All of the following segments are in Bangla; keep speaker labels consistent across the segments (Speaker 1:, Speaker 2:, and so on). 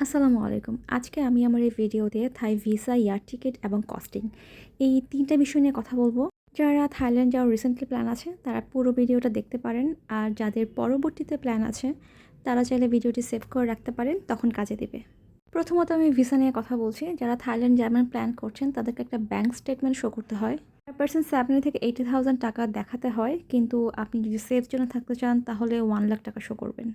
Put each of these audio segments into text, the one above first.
Speaker 1: আসসালামু আলাইকুম। আজকে আমি আমার এই ভিডিওতে থাই ভিসা, এয়ার টিকেট এবং কস্টিং এই ৩ টা বিষয় নিয়ে কথা বলব। যারা থাইল্যান্ড যাওয়ার রিসেন্টলি প্ল্যান আছে তারা পুরো ভিডিওটা দেখতে পারেন। আর যাদের পরবর্তীতে প্ল্যান আছে তারা চাইলে ভিডিওটি সেভ করে রাখতে পারেন, তখন কাজে দিবে। প্রথমত আমি ভিসা নিয়ে কথা বলছি। যারা থাইল্যান্ড যাবেন প্ল্যান করছেন তাদেরকে একটা ব্যাংক স্টেটমেন্ট শো করতে হয়। পার পারসন 70 থেকে 80,000 টাকা দেখাতে হয়, কিন্তু আপনি যদি সেফ জোনে থাকতে চান তাহলে 1 লাখ টাকা শো করবেন।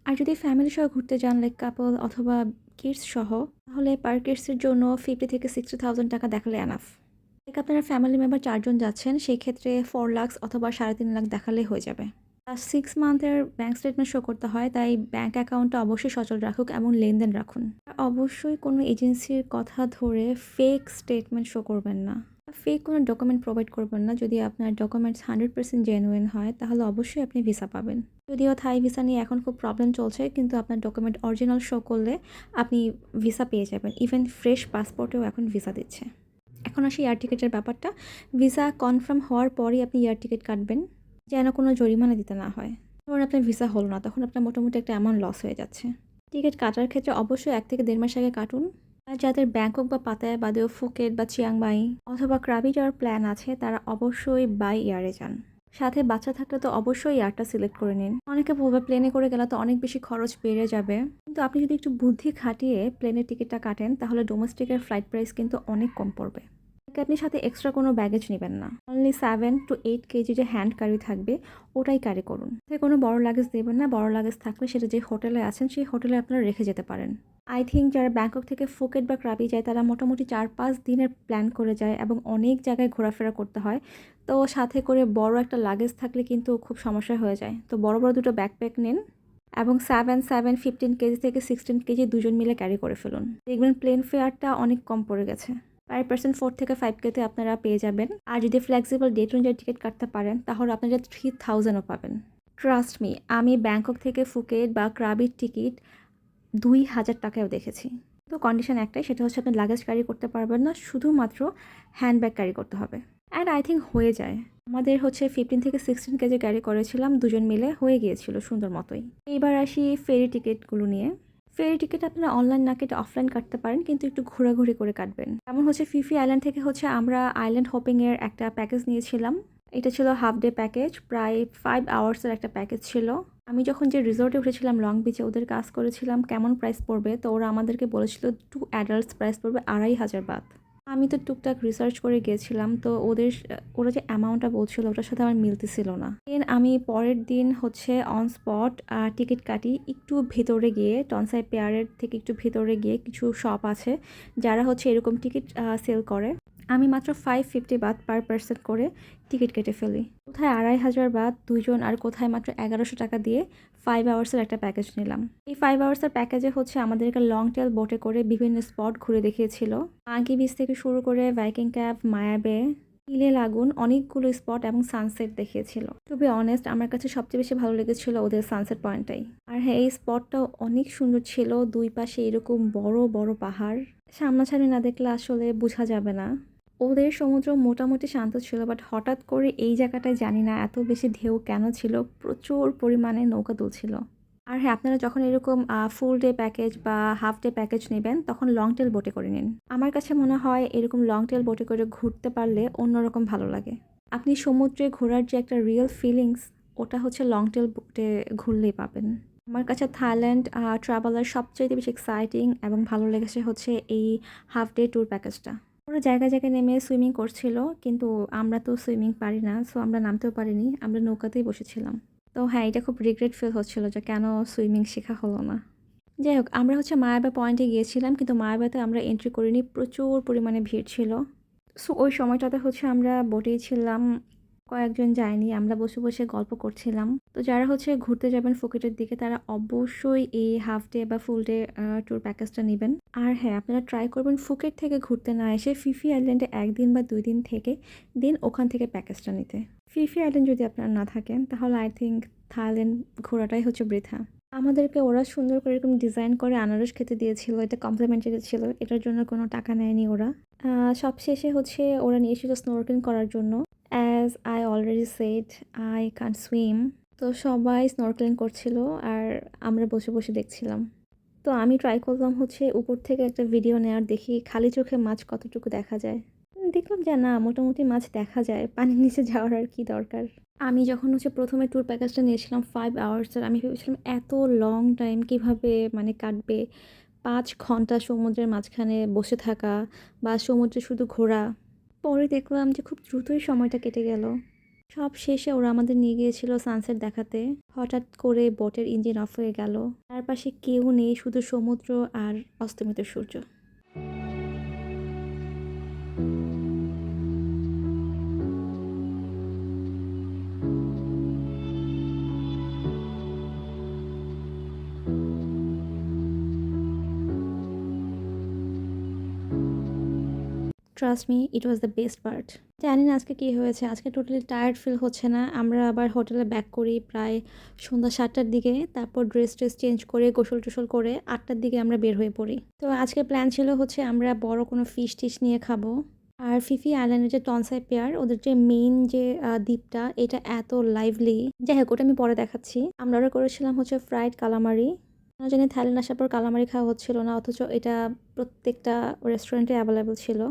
Speaker 1: আর যদি ফ্যামিলি সহ ঘুরতে যান লাইক কাপল অথবা কিডস সহ, তাহলে পার কিডসের জন্য 50 থেকে 60,000 টাকা দেখালে এনাফ। লাইক আপনারা ফ্যামিলি মেম্বার 4 জন যাচ্ছেন, সেই ক্ষেত্রে 4 লাখ অথবা 3.5 লাখ দেখালেই হয়ে যাবে। 6 মান্থের ব্যাংক স্টেটমেন্ট শো করতে হয়, তাই ব্যাংক অ্যাকাউন্টটা অবশ্যই সচল রাখুক এবং লেনদেন রাখুন। আর অবশ্যই কোনো এজেন্সির কথা ধরে ফেক স্টেটমেন্ট শো করবেন না। ফেক কোনো ডকুমেন্ট প্রোভাইড করবেন না। যদি আপনার ডকুমেন্টস 100% জেনুইন হয় তাহলে অবশ্যই আপনি ভিসা পাবেন। যদিও থাই ভিসা নিয়ে এখন খুব প্রবলেম চলছে, কিন্তু আপনার ডকুমেন্ট অরিজিনাল শো করলে আপনি ভিসা পেয়ে যাবেন। ইভেন ফ্রেশ পাসপোর্টেও এখন ভিসা দিচ্ছে। এখন আসি এয়ার টিকেটের ব্যাপারটা। ভিসা কনফার্ম হওয়ার পরই আপনি এয়ার টিকেট কাটবেন, যেন কোনো জরিমানা দিতে না হয়। ধরুন আপনার ভিসা হলো না, তখন আপনার মোটামুটি একটা অ্যামাউন্ট লস হয়ে যাচ্ছে। টিকিট কাটার ক্ষেত্রে অবশ্যই 1 থেকে 1.5 মাস আগে কাটুন। আর যাদের ব্যাংকক বা পাতায়া বাদেও ফুকেট বা চিয়াংমাই অথবা ক্রাবি যাওয়ার প্ল্যান আছে তারা অবশ্যই বাই এয়ারে যান। সাথে বাচ্চা থাকলে তো অবশ্যই এয়ারটা সিলেক্ট করে নিন। অনেকে বলবে প্লেনে করে গেলে তো অনেক বেশি খরচ বেড়ে যাবে, কিন্তু আপনি যদি একটু বুদ্ধি খাটিয়ে প্লেনের টিকিটটা কাটেন তাহলে ডোমেস্টিকের ফ্লাইট প্রাইস কিন্তু অনেক কম পড়বে। আপনি সাথে এক্সট্রা কোনো ব্যাগেজ নেবেন না। অনলি 7 to 8 কেজি যে হ্যান্ড ক্যারি থাকবে ওটাই ক্যারি করুন। কোনো বড় লাগেজ দেবেন না। বড় লাগেজ থাকলে সেটা যে হোটেলে আছেন সেই হোটেলে আপনারা রেখে যেতে পারেন। আই থিঙ্ক যারা ব্যাংকক থেকে ফুকেট বা ক্রাবি যায় তারা মোটামুটি 4-5 দিনের প্ল্যান করে যায় এবং অনেক জায়গায় ঘোরাফেরা করতে হয়। তো সাথে করে বড় একটা লাগেজ থাকলে কিন্তু খুব সমস্যা হয়ে যায়। তো বড় বড় দুটো ব্যাকপ্যাক নিন এবং 15 কেজি থেকে 16 কেজি দুজন মিলে ক্যারি করে ফেলুন। দেখবেন প্লেন ফেয়ারটা অনেক কম পড়ে গেছে। পার পারসন 4 থেকে 5 কেতে আপনারা পেয়ে যাবেন। আর যদি ফ্লেক্সিবল ডেট অনুযায়ী টিকিট কাটতে পারেন তাহলে আপনারা 3000ও পাবেন। ট্রাস্ট মি, আমি ব্যাংকক থেকে ফুকেট বা ক্রাবির টিকিট 2000 টাকায়ও দেখেছি। তো কন্ডিশন একটাই, সেটা হচ্ছে আপনি লাগেজ ক্যারি করতে পারবেন না, শুধুমাত্র হ্যান্ডব্যাগ ক্যারি করতে হবে। অ্যান্ড আই থিঙ্ক হয়ে যায়। আমাদের হচ্ছে 15 থেকে 16 কেজি ক্যারি করেছিলাম, দুজন মিলে হয়ে গিয়েছিল সুন্দর মতোই। এইবার আসি ফেরি টিকিটগুলো নিয়ে। ফেরি টিকিট আপনারা অনলাইন না কেটে অফলাইন কাটতে পারেন, কিন্তু একটু ঘোরাঘুরি করে কাটবেন। যেমন হচ্ছে ফিফি আইল্যান্ড থেকে হচ্ছে আমরা আইল্যান্ড হপিংয়ের একটা প্যাকেজ নিয়েছিলাম। এটা ছিল হাফ ডে প্যাকেজ, প্রায় 5 আওয়ার্সের একটা প্যাকেজ ছিল। আমি যখন যে রিসোর্টে উঠেছিলাম লং বিচে, ওদের কাজ করেছিলাম কেমন প্রাইস পড়বে, তো ওরা আমাদেরকে বলেছিল 2 অ্যাডাল্টস প্রাইস পড়বে 2500 বাত। আমি তো টুকটাক রিসার্চ করে গিয়েছিলাম, তো ওরা যে অ্যামাউন্টটা বলছিল ওটার সাথে আমার মিলতেছিল না। দেন আমি পরের দিন হচ্ছে অন স্পট টিকিট কাটি একটু ভেতরে গিয়ে, টনসাই পেয়ারের থেকে একটু ভেতরে গিয়ে কিছু শপ আছে যারা হচ্ছে এরকম টিকিট সেল করে। আমি মাত্র 550 বাত পার পার্সন করে টিকিট কেটে ফেলি। কোথায় 2500 বাত দুইজন, আর কোথায় মাত্র 1100 টাকা দিয়ে 5 আওয়ার্সের একটা প্যাকেজ নিলাম। এই 5 আওয়ার্সের প্যাকেজে হচ্ছে আমাদেরকে লং টেল বোটে করে বিভিন্ন স্পট ঘুরে দেখিয়েছিল। আঙ্কি বিচ থেকে শুরু করে ভাইকিং ক্যাপ, মায়া বে, ইলে লাগুন, অনেকগুলো স্পট এবং সানসেট দেখিয়েছিল। টু বি অনেস্ট, আমার কাছে সবচেয়ে বেশি ভালো লেগেছিল ওদের সানসেট পয়েন্টটাই। আর হ্যাঁ, এই স্পটটাও অনেক সুন্দর ছিল। দুই পাশে এরকম বড় বড় পাহাড়, সামনাসামনি না দেখলে আসলে বোঝা যাবে না। ওদের সমুদ্র মোটামুটি শান্ত ছিল, বাট হঠাৎ করে এই জায়গাটায় জানি না এত বেশি ঢেউ কেন ছিল, প্রচুর পরিমাণে নৌকা দুলছিল। আর হ্যাঁ, আপনারা যখন এরকম ফুল ডে প্যাকেজ বা হাফ ডে প্যাকেজ নেবেন তখন লং টেল বোটে করে নিন। আমার কাছে মনে হয় এরকম লং টেল বোটে করে ঘুরতে পারলে অন্যরকম ভালো লাগে। আপনি সমুদ্রে ঘোরার যে একটা রিয়েল ফিলিংস, ওটা হচ্ছে লং টেল বোটে ঘুরলেই পাবেন। আমার কাছে থাইল্যান্ড ট্রাভেলার সবচেয়ে বেশি এক্সাইটিং এবং ভালো লেগেছে হচ্ছে এই হাফ ডে ট্যুর প্যাকেজটা। ওরা জায়গায় জায়গায় নেমে সুইমিং করছিল, কিন্তু আমরা তো সুইমিং পারি না, সো আমরা নামতেও পারিনি, আমরা নৌকাতেই বসেছিলাম। তো হ্যাঁ, এটা খুব রিগ্রেট ফিল হচ্ছিল যে কেন সুইমিং শেখা হলো না। যাই হোক, আমরা হচ্ছে মায়াবা পয়েন্টে গিয়েছিলাম, কিন্তু মায়াবাতে আমরা এন্ট্রি করিনি, প্রচুর পরিমাণে ভিড় ছিল। সো ওই সময়টাতে হচ্ছে আমরা বোটেই ছিলাম, কয়েকজন যায়নি, আমরা বসে বসে গল্প করছিলাম। তো যারা হচ্ছে ঘুরতে যাবেন ফুকেটের দিকে তারা অবশ্যই এই হাফ ডে বা ফুল ডে ট্যুর প্যাকেজটা নেবেন। আর হ্যাঁ, আপনারা ট্রাই করবেন ফুকেট থেকে ঘুরতে না এসে ফিফি আইল্যান্ডে 1 দিন বা 2 দিন থেকে দেন ওখান থেকে প্যাকেজটা নিতে। ফিফি আইল্যান্ড যদি আপনারা না থাকেন তাহলে আই থিঙ্ক থাইল্যান্ড ঘোরাটাই হচ্ছে বৃথা। আমাদেরকে ওরা সুন্দর করে এরকম ডিজাইন করে আনারস খেতে দিয়েছিল, এটা কমপ্লিমেন্টারি ছিল, এটার জন্য কোনো টাকা নেয়নি ওরা। সবশেষে হচ্ছে ওরা নিয়ে এসেছিল স্নোরকেলিং করার জন্য। As I already said, I can't swim. তো সবাই স্নরকেলিং করছিল আর আমরা বসে বসে দেখছিলাম। তো আমি ট্রাই করলাম হচ্ছে উপর থেকে একটা ভিডিও নেওয়ার, দেখি খালি চোখে মাছ কতটুকু দেখা যায়। দেখলাম যে না, মোটামুটি মাছ দেখা যায়, পানির নিচে যাওয়ার আর কি দরকার। আমি যখন হচ্ছে ১ম এ ট্যুর প্যাকেজটা নিয়েছিলাম 5 আওয়ার্সের, আমি ভেবেছিলাম এত লং টাইম কিভাবে মানে কাটবে। ৫ ঘন্টা সমুদ্রের মাঝখানে বসে থাকা বা সমুদ্রে শুধু ঘোরা। পরে দেখলাম যে খুব দ্রুতই সময়টা কেটে গেল। সব শেষে ওরা আমাদের নিয়ে গিয়েছিল সানসেট দেখাতে। হঠাৎ করে বোটের ইঞ্জিন অফ হয়ে গেল। চারপাশে কেউ নেই, শুধু সমুদ্র আর অস্তমিত সূর্য। Trust me, it was the best part. জানি না আজকে কী হয়েছে, আজকে টোটালি টায়ার্ড ফিল হচ্ছে না। আমরা আবার হোটেলে ব্যাক করি প্রায় সন্ধ্যা ৭টার দিকে। তারপর ড্রেস চেঞ্জ করে গোসল-টোসল করে ৮টার দিকে আমরা বের হয়ে পড়ি। তো আজকে প্ল্যান ছিল হচ্ছে আমরা বড় কোনো ফিশ-টিশ নিয়ে খাবো। আর ফিফি আইল্যান্ডের যে টনসাই পিয়ার, ওদের যে মেইন যে দ্বীপটা, এটা এত লাইভলি। যাই হোক, ওটা আমি পরে দেখাচ্ছি। আমরা অর্ডার করেছিলাম হচ্ছে ফ্রাইড কালামারি। কেন জানি থাইল্যান্ড আসার পর কালামারি খাওয়া হচ্ছিল না, অথচ এটা প্রত্যেকটা রেস্টুরেন্টে অ্যাভেলেবল ছিল।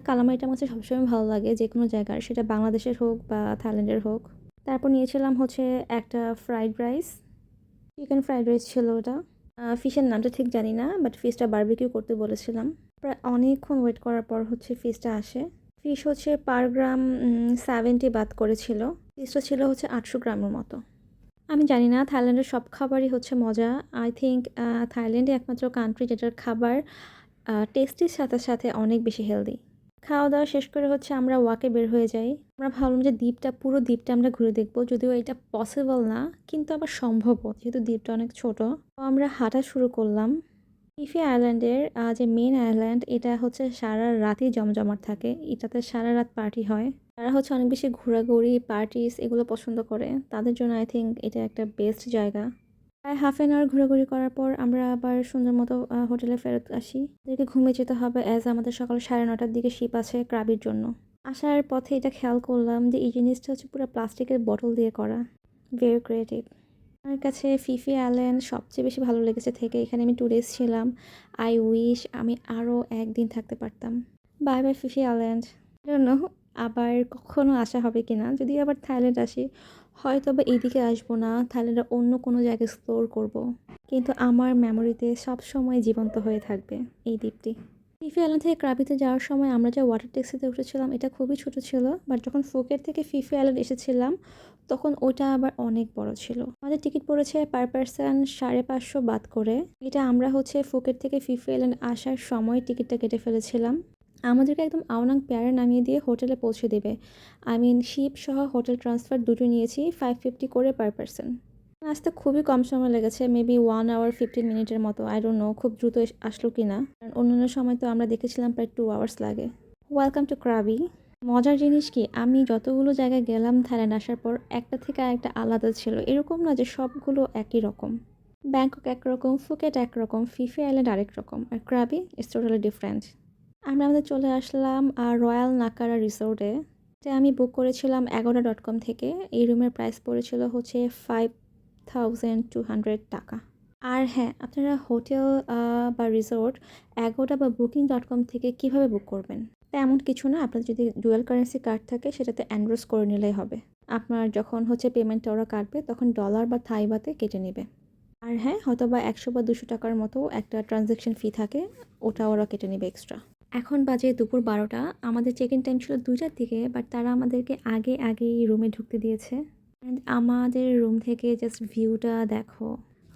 Speaker 1: কালামারিটা আমার কাছে সবসময় ভালো লাগে, যে কোনো জায়গার, সেটা বাংলাদেশের হোক বা থাইল্যান্ডের হোক। তারপর নিয়েছিলাম হচ্ছে একটা fried rice, chicken fried rice ছিল ওটা। ফিশের নামটা ঠিক জানি না, বাট ফিশটা বারবিকিউ করতে বলেছিলাম। প্রায় অনেকক্ষণ ওয়েট করার পর হচ্ছে ফিশটা আসে। ফিশ হচ্ছে পার গ্রাম 70 বাদ করেছিল। ফিশটা ছিল হচ্ছে 800 গ্রামের মতো। আমি জানি না, থাইল্যান্ডের সব খাবারই হচ্ছে মজা। আই থিঙ্ক থাইল্যান্ডে একমাত্র কান্ট্রি যেটার খাবার টেস্টির সাথে সাথে অনেক বেশি হেলদি। খাওয়া দাওয়া শেষ করে হচ্ছে আমরা ওয়াকে বের হয়ে যাই। আমরা ভাবলাম যে পুরো দ্বীপটা আমরা ঘুরে দেখব, যদিও এটা পসিবল না, কিন্তু আবার সম্ভবও, যেহেতু দ্বীপটা অনেক ছোট। তো আমরা হাঁটা শুরু করলাম। ফিফি আইল্যান্ডের যে মেন আইল্যান্ড, এটা হচ্ছে সারা রাতই জমজমাট থাকে। এটাতে সারা রাত পার্টি হয়। তারা হচ্ছে অনেক বেশি ঘোরাঘুরি, পার্টিস এগুলো পছন্দ করে। তাদের জন্য আই থিঙ্ক এটা একটা বেস্ট জায়গা। প্রায় হাফ অ্যান আওয়ার ঘোরাঘুরি করার পর আমরা আবার সুন্দর মতো হোটেলে ফেরত আসি। এদেরকে ঘুমিয়ে যেতে হবে, অ্যাজ আমাদের সকাল 9:30টার দিকে শিপ আছে ক্রাবির জন্য। আসার পথে এটা খেয়াল করলাম যে এই জিনিসটা হচ্ছে পুরো প্লাস্টিকের বোতল দিয়ে করা। Very creative. আমার কাছে ফিফি আইল্যান্ড সবচেয়ে বেশি ভালো লেগেছে থেকে। এখানে আমি 2 ডেজ ছিলাম। আই উইশ আমি আরও একদিন থাকতে পারতাম। Bye bye Phi Phi island. জন্য আবার কখনো আসা হবে কিনা, যদি আবার থাইল্যান্ড আসি, হয়তো বা এইদিকে আসবো না, থাইল্যান্ডের অন্য কোনো জায়গা এক্সপ্লোর করব। কিন্তু আমার মেমোরিতে সবসময় জীবন্ত হয়ে থাকবে এই দ্বীপটি। ফিফি আইল্যান্ড থেকে ক্রাবিতে যাওয়ার সময় আমরা যে ওয়াটার ট্যাক্সিতে উঠেছিলাম, এটা খুবই ছোট ছিল, বাট যখন ফুকেট থেকে ফিফি আইল্যান্ড এসেছিলাম তখন ওটা আবার অনেক বড় ছিল। আমাদের টিকিট পড়েছে পার পারসন 550 বাদ করে। এটা আমরা হচ্ছে ফুকেট থেকে ফিফি আইল্যান্ড আসার সময় টিকিটটা কেটে ফেলেছিলাম। আমাদেরকে একদম আওনাং পেয়ারে নামিয়ে দিয়ে হোটেলে পৌঁছে দেবে। শিপ সহ হোটেল ট্রান্সফার দুটো নিয়েছি, 550 করে পার পারসন। আসতে খুবই কম সময় লেগেছে, মেবি 1 আওয়ার 15 মিনিটের মতো। আই ডোন্ট নো খুব দ্রুত আসলো কি না, কারণ অন্যান্য সময় তো আমরা দেখেছিলাম প্রায় 2 আওয়ার্স লাগে। Welcome to Krabi. মজার জিনিস কি, আমি যতগুলো জায়গায় গেলাম থাইল্যান্ড আসার পর, একটা থেকে আরেকটা আলাদা ছিল। এরকম না যে সবগুলো একই রকম। ব্যাংকক একরকম, ফুকেট একরকম, ফিফি আইল্যান্ড আরেক রকম, আর ক্রাবি ইজ টোটালি ডিফারেন্ট। আমরা আমাদের চলে আসলাম রয়্যাল নাকারা রিসোর্টে। এটা আমি বুক করেছিলাম agoda.com থেকে। এই রুমের প্রাইস পড়েছিল হচ্ছে 5200 টাকা। আর হ্যাঁ, আপনারা হোটেল বা রিসোর্ট agoda বা booking.com থেকে কিভাবে বুক করবেন, তেমন কিছু না। আপনার যদি ডুয়াল কারেন্সি কার্ড থাকে, সেটাতে এনরোল করে নিলেই হবে। আপনার যখন হচ্ছে পেমেন্টটা ওরা কাটবে, তখন ডলার বা থাই বাতে কেটে নেবে। আর হ্যাঁ, হয়তো বা 100 বা 200 টাকার মতো একটা ট্রানজ্যাকশন ফি থাকে, ওটা ওরা কেটে নেবে এক্সট্রা। এখন বাজে দুপুর 12টা। আমাদের চেক ইন টাইম ছিল 2টার দিকে, বাট তারা আমাদেরকে আগেই রুমে ঢুকতে দিয়েছে। অ্যান্ড আমাদের রুম থেকে জাস্ট ভিউটা দেখো।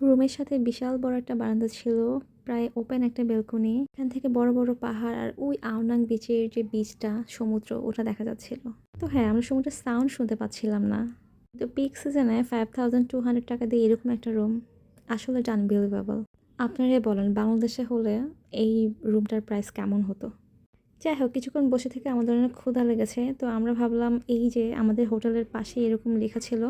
Speaker 1: রুমের সাথে বিশাল বড় একটা বারান্দা ছিল, প্রায় ওপেন একটা বেলকনি। এখান থেকে বড় বড় পাহাড় আর ওই আওনাং বিচের যে বিচটা, সমুদ্র, ওটা দেখা যাচ্ছিল। তো হ্যাঁ, আমরা সমুদ্রের সাউন্ড শুনতে পাচ্ছিলাম না। তো পিক সিজনে 5200 টাকা দিয়ে এরকম একটা রুম, আসলে এটা আনবিলিভেবল। আপনারাই বলেন, বাংলাদেশে হলে এই রুমটার প্রাইস কেমন হতো। যাই হোক, কিছুক্ষণ বসে থেকে আমাদের অনেক ক্ষুধা লেগেছে। তো আমরা ভাবলাম, এই যে আমাদের হোটেলের পাশে এরকম লেখা ছিল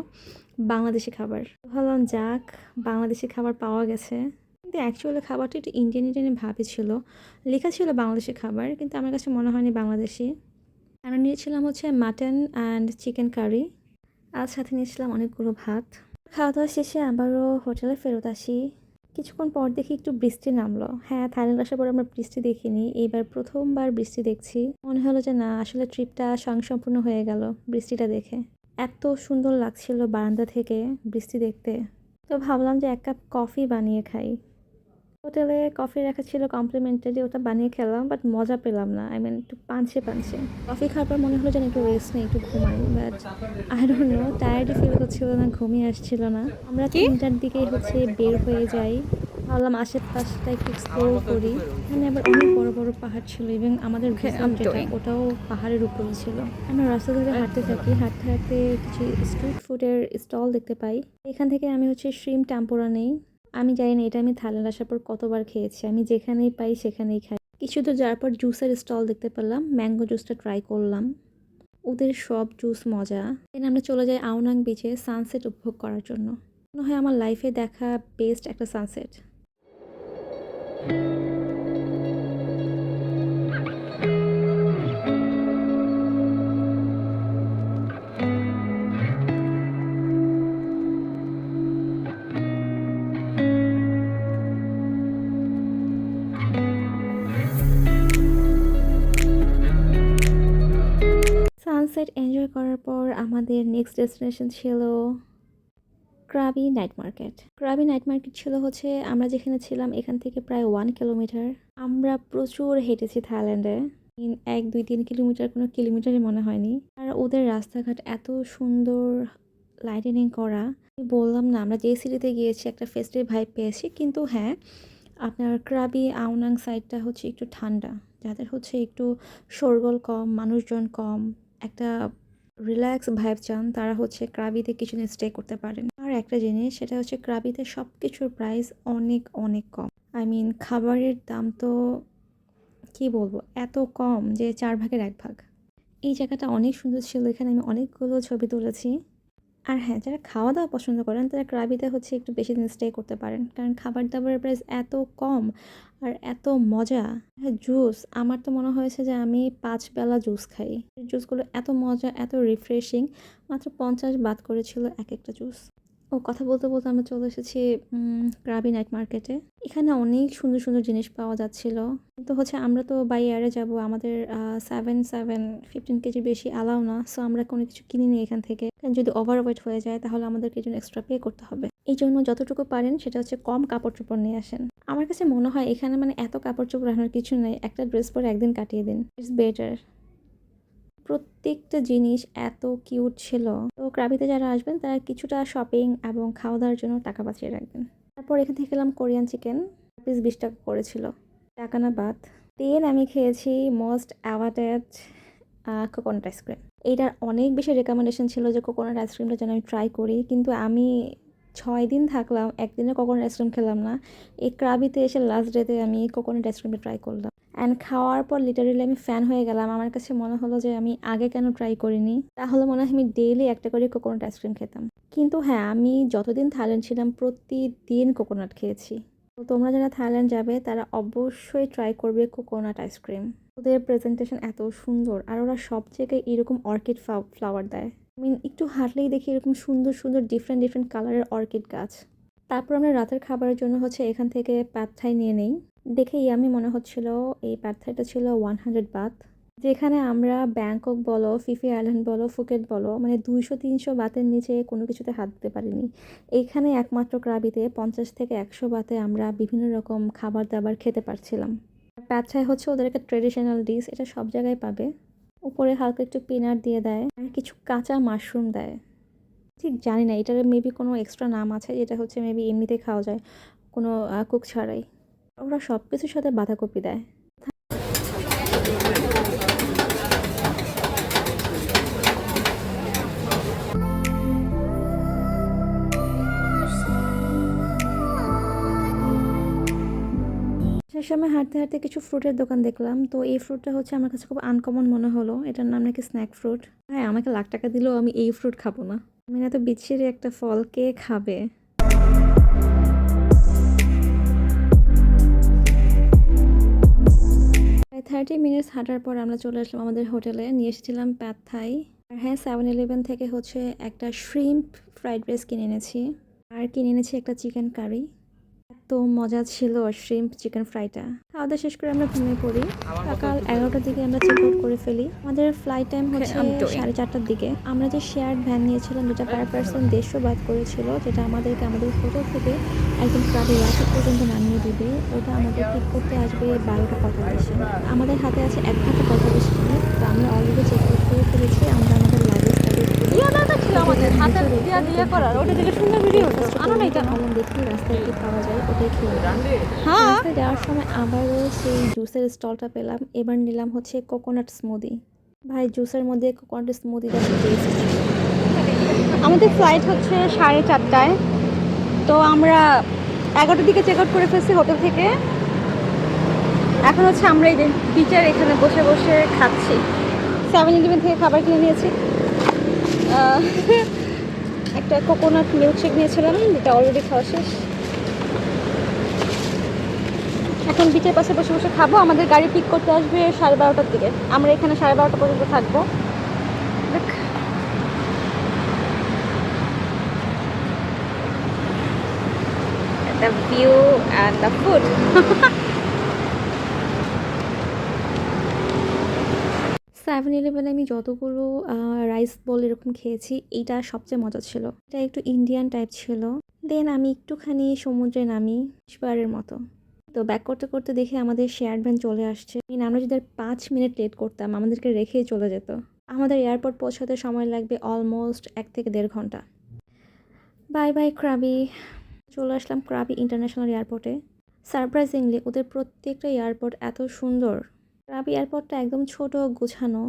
Speaker 1: বাংলাদেশি খাবার, ভাবলাম যাক, বাংলাদেশি খাবার পাওয়া গেছে। কিন্তু অ্যাকচুয়ালি খাবারটা একটু ইন্ডিয়ান ভাবে ছিল। লেখা ছিল বাংলাদেশি খাবার, কিন্তু আমার কাছে মনে হয়নি বাংলাদেশি। আমরা নিয়েছিলাম হচ্ছে মাটন অ্যান্ড চিকেন কারি, আর সাথে নিয়েছিলাম অনেকগুলো ভাত। খাওয়া দাওয়া শেষে আবারও হোটেলে ফেরত আসি। কিছুক্ষণ পর দেখি একটু বৃষ্টি নামলো। হ্যাঁ, থাইল্যান্ড আসার পর আমরা বৃষ্টি দেখিনি। এইবার প্রথমবার বৃষ্টি দেখছি। মনে হলো যে না, আসলে ট্রিপটা স্বয়ংসম্পূর্ণ হয়ে গেল বৃষ্টিটা দেখে। এত সুন্দর লাগছিল বারান্দা থেকে বৃষ্টি দেখতে। তো ভাবলাম যে ১ কাপ কফি বানিয়ে খাই। হোটেলে কফি রাখা ছিল কমপ্লিমেন্টারি, ওটা বানিয়ে খেলাম, বাট মজা পেলাম না। আই মিন একটু পানচে। কফি খাওয়ার পর মনে হলো যেন একটু রেস্ট নেই, একটু ঘুমাই, বাট আই ডোন্ট নো, টায়ার্ডই ফিল হচ্ছিল না, ঘুমই আসছিল না। আমরা
Speaker 2: কি?
Speaker 1: ৩টার দিকেই বের হয়ে যাই। ভাবলাম আশেপাশটা একটু এক্সপ্লোর করি। এখানে আবার অনেক বড় বড় পাহাড় ছিল এবং আমাদের
Speaker 2: Okay,
Speaker 1: রিসর্ট
Speaker 2: I'm
Speaker 1: যেটা
Speaker 2: doing.
Speaker 1: ওটাও পাহাড়ের উপরেই ছিল। আমরা রাস্তা ধরে হাঁটতে থাকি, হাঁটতে কিছু স্ট্রিট ফুডের স্টল দেখতে পাই। এখান থেকে আমি শ্রিম টেম্পোরা নেই। আমি জানি না এটা আমি থাইল্যান্ড আসার পর কতবার খেয়েছি। আমি যেখানেই পাই সেখানেই খাই। কিছু দূর যাওয়ার পর জুসের স্টল দেখতে পেলাম। ম্যাঙ্গো জুসটা ট্রাই করলাম। ওদের সব জুস মজা। দেন আমরা চলে যাই আওনাং বিচে সানসেট উপভোগ করার জন্য। মনে হয় আমার লাইফে দেখা বেস্ট একটা সানসেট। সানসেট এনজয় করার পর আমাদের নেক্সট ডেস্টিনেশন ছিল Krabi night market. Krabi night market ছিল আমরা যেখানে ছিলাম এখান থেকে প্রায় 1 কিলোমিটার। আমরা প্রচুর হেঁটেছি থাইল্যান্ডে। ১, ২, ৩ কিলোমিটার, কোনো কিলোমিটারই মনে হয়নি। আর ওদের রাস্তাঘাট এত সুন্দর লাইটেনিং করা। আমি বললাম না, আমরা যে সিটিতে গিয়েছি একটা ফেস্টিভ ভাইব পেয়েছি। কিন্তু হ্যাঁ, আপনার ক্রাবি আওনাং সাইডটা একটু ঠান্ডা। যাদের একটু শোরগোল কম, মানুষজন কম, একটা রিল্যাক্স ভাইব চান, তারা ক্রাবিতে কিছুদিন স্টে করতে পারেন। আর একটা জিনিস, সেটা ক্রাবিতে সব কিছুর প্রাইস অনেক অনেক কম। আই মিন খাবারের দাম তো কি বলবো, এত কম যে ৪ ভাগের ১ ভাগ। এই জায়গাটা অনেক সুন্দর ছিল, এখানে আমি অনেকগুলো ছবি তুলেছি। আর হ্যাঁ, যারা খাওয়া-দাওয়া পছন্দ করেন তারা ক্রাবিতে একটু বেশি দিন স্টে করতে পারেন। কারণ খাবার-দাবারের প্রাইস এত কম আর এত মজা। হ্যাঁ, জুস আমার তো মনে হয়েছে যে আমি ৫ বেলা জুস খাই। জুসগুলো এত মজা, এত রিফ্রেশিং। মাত্র ৫০ বাত করেছিল একেকটা জুস। কথা বলতে আমরা চলে এসেছি ক্রাবি নাইট মার্কেটে। এখানে অনেক সুন্দর সুন্দর জিনিস পাওয়া যাচ্ছিল। কিন্তু আমরা তো বাই এয়ারে যাব। আমাদের 15 কেজির বেশি অ্যালাউ না। সো আমরা কোনো কিছু কিনিনি এখান থেকে। কারণ যদি ওভারওয়েট হয়ে যায় তাহলে আমাদেরকে এজন্য এক্সট্রা পে করতে হবে। এইজন্য যতটুকু পারেন সেটা কম কাপড়-চোপড় নিয়ে আসেন। আমার কাছে মনে হয় এখানে এত কাপড়-চোপড় রাখার কিছু নেই। একটা ড্রেস পরে একদিন কাটিয়ে দিন। It's better. প্রত্যেকটা জিনিস এত কিউট ছিল। তো ক্রাবিতে যারা আসবেন তারা কিছুটা শপিং এবং খাওয়া-দাওয়ার জন্য টাকা বাঁচিয়ে রাখবেন। তারপর এখান থেকে খেলাম কোরিয়ান চিকেন। পিস ২০ টাকা করেছিল। টাকা না বাদ। দেন আমি খেয়েছি মোস্ট অ্যাওয়ার্ডেড কোকোনাট আইসক্রিম। এইটার অনেক বেশি রেকমেন্ডেশন ছিল যে কোকোনাট আইসক্রিমটা যেন আমি ট্রাই করি। কিন্তু আমি ৬ দিন থাকলাম, একদিনও কোকোনাট আইসক্রিম খেলাম না। এই ক্রাবিতে এসে লাস্ট ডেতে আমি কোকোনাট আইসক্রিমটা ট্রাই করলাম। অ্যান্ড খাওয়ার পর লিটারেলি আমি ফ্যান হয়ে গেলাম। আমার কাছে মনে হলো যে আমি আগে কেন ট্রাই করিনি। তাহলে মনে হয় আমি ডেইলি একটা করে কোকোনাট আইসক্রিম খেতাম। কিন্তু হ্যাঁ, আমি যতদিন থাইল্যান্ড ছিলাম প্রতিদিন কোকোনাট খেয়েছি। তো তোমরা যারা থাইল্যান্ড যাবে তারা অবশ্যই ট্রাই করবে কোকোনাট আইসক্রিম। ওদের প্রেজেন্টেশন এত সুন্দর, আর ওরা সব জায়গায় এরকম অর্কিড ফ্লাওয়ার দেয়। আই মিন একটু হাঁটলেই দেখি এরকম সুন্দর সুন্দর ডিফারেন্ট কালারের অর্কিড গাছ। তারপর আমরা রাতের খাবারের জন্য এখান থেকে প্যাড থাই নিয়ে নেই। দেখে ইয়াম্মি মনে হচ্ছিল। এই প্যাড থাইটা ছিল 100 বাত। যেখানে আমরা ব্যাংকক বলো, ফিফি আইল্যান্ড বলো, ফুকেট বলো, ২০০-৩০০ বাতের নিচে কোনো কিছুতে হাত দিতে পারিনি। এইখানে একমাত্র ক্রাবিতে ৫০ থেকে ১০০ বাতে আমরা বিভিন্ন রকম খাবার-দাবার খেতে পারছিলাম। প্যাড থাই ওদের একটা ট্রেডিশনাল ডিশ, এটা সব জায়গায় পাবে। উপরে হালকা একটু পিনাট দিয়ে দেয় আর কিছু কাঁচা মাশরুম দেয়। ঠিক জানি না, এটার মেবি কোনো এক্সট্রা নাম আছে, যেটা মেবি এমনিতে খাওয়া যায়, কোনো কুক ছাড়াই। ওরা সব কিছুর সাথে বাঁধাকপি দেয়। সে সময় হাঁটতে কিছু ফ্রুটের দোকান দেখলাম। তো এই ফ্রুটটা আমার কাছে খুব আনকমন মনে হলো। এটার নাম নাকি স্ন্যাক ফ্রুট। হ্যাঁ, আমাকে লাখ টাকা দিলেও আমি এই ফ্রুট খাবো না। এত বিচ্ছিরি একটা ফল কে খাবে? প্রায় 30 মিনিটস হাঁটার পর আমরা চলে আসলাম আমাদের হোটেলে। নিয়ে এসেছিলাম প্যাড থাই। আর হ্যাঁ, 7-Eleven থেকে একটা শ্রিম্প ফ্রাইড রাইস কিনে এনেছি। আর কিনে এনেছি একটা চিকেন কারি। এত এত মজা ছিল শ্রিম্প চিকেন ফ্রাইটা। খাওয়া দাওয়া শেষ করে আমরা ঘুমিয়ে পড়ি। সকাল 11টার দিকে আমরা চেক আউট করে ফেলি। আমাদের ফ্লাইট টাইম হচ্ছে 4:30টার দিকে। আমরা যে শেয়ার্ড ভ্যান নিয়েছিলাম যেটা পার পার্সন 150 বাদ করেছিল, যেটা আমাদেরকে আমাদের হোটেল থেকে একদম ক্রাবি এয়ারপোর্ট পর্যন্ত নামিয়ে দিবে, ওটা আমাদের পিক করতে আসবে 12:45-এ। আমাদের হাতে আছে 1 ঘন্টা 45 মিনিট। তো আমরা অলরেডি চেক আউট করে ফেলেছি। আমরা আমাদের লাগেজ আমাদের হাতের দিয়ে করার ওটা থেকে সুন্দর ভিডিও আনো নাই কেন দেখি রাস্তায় কি পাওয়া যায় ওটাই খেয়ে রাস্তায় যাওয়ার সময় আবারও সেই জুসের স্টলটা পেলাম। এবার নিলাম হচ্ছে কোকোনাট স্মুদি। ভাই জুসের মধ্যে কোকোনাট স্মুদিটা টেস্ট। আমাদের ফ্লাইট হচ্ছে 4:30টায়। তো আমরা 11টার দিকে চেক আউট করে ফেলছি হোটেল থেকে। এখন হচ্ছে আমরা এই যে বিচের এখানে বসে বসে খাচ্ছি। 7-Eleven থেকে খাবার কিনে নিয়েছি। একটা কোকোনাট মিল্কশেক নিয়েছিলাম, যেটা অলরেডি খাওয়া শেষ। এখন বিচের পাশে বসে বসে খাবো। আমাদের গাড়ি পিক করতে আসবে 12:30টার দিকে। আমরা এখানে 12:30 পর্যন্ত থাকবো। The view and the food. 7-Eleven আমি যতগুলো রাইস বল এরকম খেয়েছি, এইটা সবচেয়ে মজা ছিল। এটা একটু ইন্ডিয়ান টাইপ ছিল। দেন আমি একটুখানি সমুদ্রে নামি শেষবারের মতো। তো ব্যাক করতে করতে দেখে আমাদের শেয়ার ভ্যান চলে আসছে। আমরা যদি 5 মিনিট লেট করতাম আমাদেরকে রেখেই চলে যেত। আমাদের এয়ারপোর্ট পৌঁছাতে সময় লাগবে অলমোস্ট 1 থেকে 1.5 ঘন্টা। Bye bye Krabi. চলে আসলাম ক্রাবি ইন্টারন্যাশনাল এয়ারপোর্টে। সারপ্রাইজিংলি ওদের প্রত্যেকটা এয়ারপোর্ট এত সুন্দর। ক্রাবি এয়ারপোর্টটা একদম ছোট গোছানো,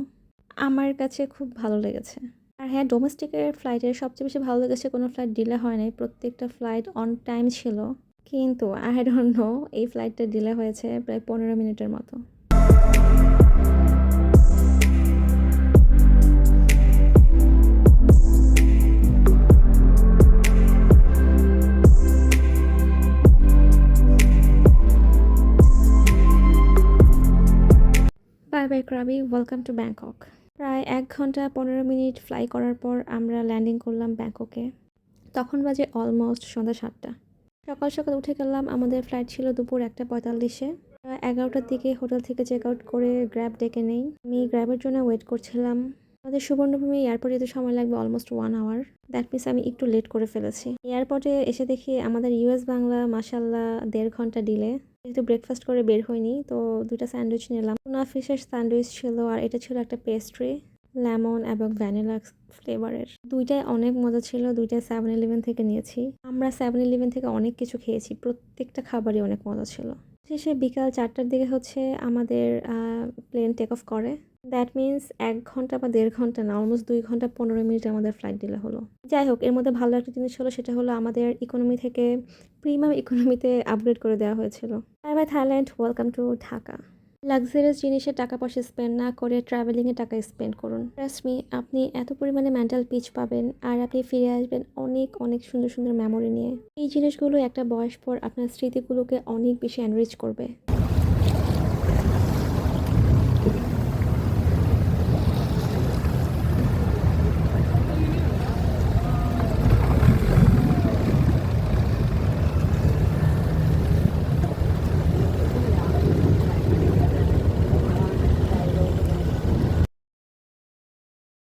Speaker 1: আমার কাছে খুব ভালো লেগেছে। আর হ্যাঁ, ডোমেস্টিকের ফ্লাইটের সবচেয়ে বেশি ভালো লেগেছে কোনো ফ্লাইট ডিলে হয় নাই, প্রত্যেকটা ফ্লাইট অন টাইম ছিল। কিন্তু আই ডোন্ট নো এই ফ্লাইটটা ডিলে হয়েছে প্রায় 15 মিনিটের মতো। Bye bye Krabi, welcome to Bangkok. প্রায় 1 ঘন্টা 15 মিনিট ফ্লাই করার পর আমরা ল্যান্ডিং করলাম ব্যাংককে। তখন বাজে অলমোস্ট সন্ধ্যা 7টা। সকাল সকাল উঠে গেলাম। আমাদের ফ্লাইট ছিল দুপুর 1:45-এ। 11টার দিকে হোটেল থেকে চেক আউট করে গ্র্যাব ডেকে নেই। আমি গ্র্যাবের জন্য ওয়েট করছিলাম। আমাদের সুবর্ণভূমি এয়ারপোর্টে যেতে সময় লাগবে অলমোস্ট 1 আওয়ার। দ্যাট মিনস আমি একটু লেট করে ফেলেছি। এয়ারপোর্টে এসে দেখি আমাদের ইউএস বাংলা মাশাল্লাহ 1.5 ঘন্টা ডিলে। যেহেতু ব্রেকফাস্ট করে বের হয়নি, তো 2টা স্যান্ডউইচ নিলাম। টুনা ফিশের স্যান্ডউইচ ছিল, আর এটা ছিল একটা পেস্ট্রি, লেমন এবং ভ্যানিলা ফ্লেভারের। দুইটাই অনেক মজা ছিল। দুইটাই 7-Eleven থেকে নিয়েছি। আমরা 7-Eleven থেকে অনেক কিছু খেয়েছি, প্রত্যেকটা খাবারই অনেক মজা ছিল। শেষে বিকাল 4টার দিকে হচ্ছে আমাদের প্লেন টেক অফ করে। দ্যাট মিনস 1 ঘন্টা বা 1.5 ঘন্টা না, অলমোস্ট 2 ঘন্টা 15 মিনিট আমাদের ফ্লাইট ডিলে হলো। যাই হোক, এর মধ্যে ভালো একটা জিনিস হলো, সেটা হলো আমাদের ইকোনমি থেকে প্রিমিয়াম ইকোনমিতে আপগ্রেড করে দেওয়া হয়েছিল। Bye bye Thailand, welcome to Dhaka. Luxurious জিনিসে টাকা পয়সা স্পেন্ড না করে ট্রাভেলিংয়ে টাকা স্পেন্ড করুন। ট্রাস্ট মি, আপনি এত পরিমাণে মেন্টাল পিচ পাবেন, আর আপনি ফিরে আসবেন অনেক অনেক সুন্দর সুন্দর মেমোরি নিয়ে। এই জিনিসগুলো একটা বয়স পর আপনার স্মৃতিগুলোকে অনেক বেশি এনরিচ করবে।